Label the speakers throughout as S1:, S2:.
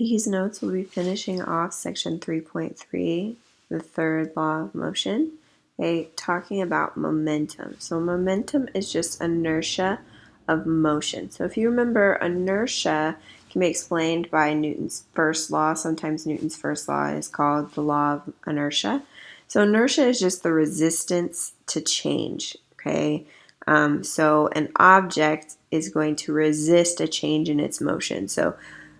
S1: these notes will be finishing off section 3.3, the third law of motion, okay, talking about momentum. So momentum is just inertia of motion. So if you remember, inertia can be explained by Newton's first law. Sometimes Newton's first law is called the law of inertia. So inertia is just the resistance to change, okay? So an object is going to resist a change in its motion. So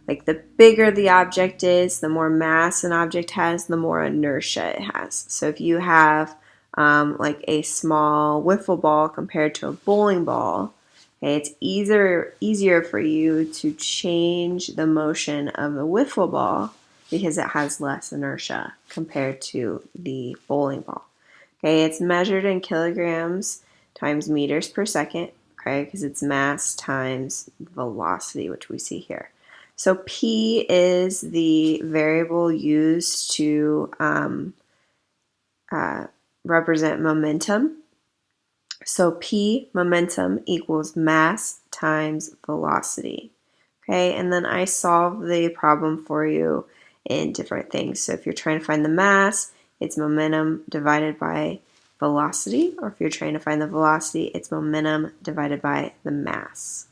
S1: like the bigger the object is, the more mass an object has, the more inertia it has. So if you have like a small wiffle ball compared to a bowling ball, okay, it's easier for you to change the motion of the wiffle ball because it has less inertia compared to the bowling ball. Okay, it's measured in kilograms times meters per second, okay, because it's mass times velocity, which we see here. So P is the variable used to represent momentum. So P, momentum, equals mass times velocity. Okay, and then I solve the problem for you in different things. So if you're trying to find the mass, it's momentum divided by velocity, or if you're trying to find the velocity, it's momentum divided by the mass.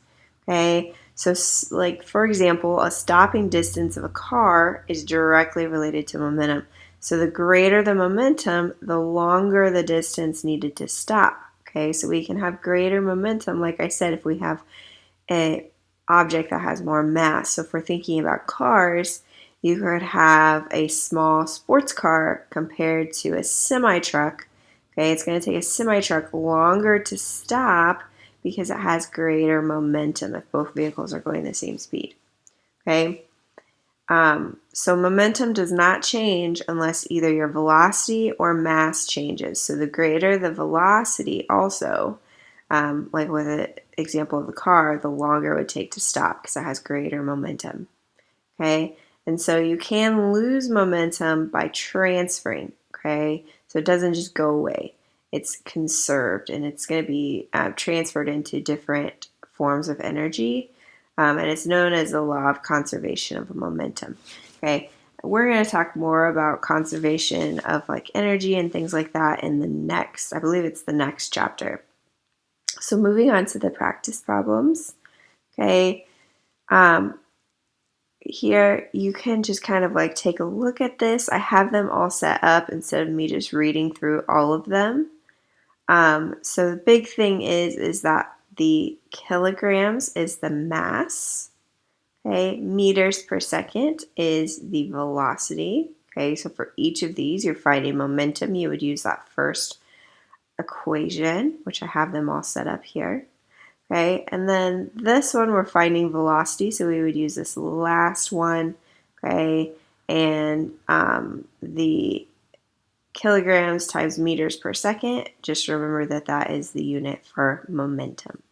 S1: Okay, so like for example, a stopping distance of a car is directly related to momentum. So the greater the momentum, the longer the distance needed to stop. Okay, so we can have greater momentum, like I said, if we have an object that has more mass. So if we're thinking about cars, you could have a small sports car compared to a semi-truck. Okay, it's going to take a semi-truck longer to stop because it has greater momentum if both vehicles are going the same speed. Okay, so momentum does not change unless either your velocity or mass changes. So the greater the velocity also, like with an example of the car, the longer it would take to stop because it has greater momentum. Okay, and so you can lose momentum by transferring. Okay, so it doesn't just go away. It's conserved and it's going to be transferred into different forms of energy. And it's known as the law of conservation of momentum. Okay, we're going to talk more about conservation of like energy and things like that in the next, I believe it's the next chapter. So moving on to the practice problems. Okay, here you can just kind of like take a look at this. I have them all set up instead of me just reading through all of them. So the big thing is that the kilograms is the mass. Okay, meters per second is the velocity. Okay, so for each of these, you're finding momentum. You would use that first equation, which I have them all set up here. Okay, and then this one we're finding velocity, so we would use this last one. Okay, and the kilograms times meters per second, just remember that that is the unit for momentum.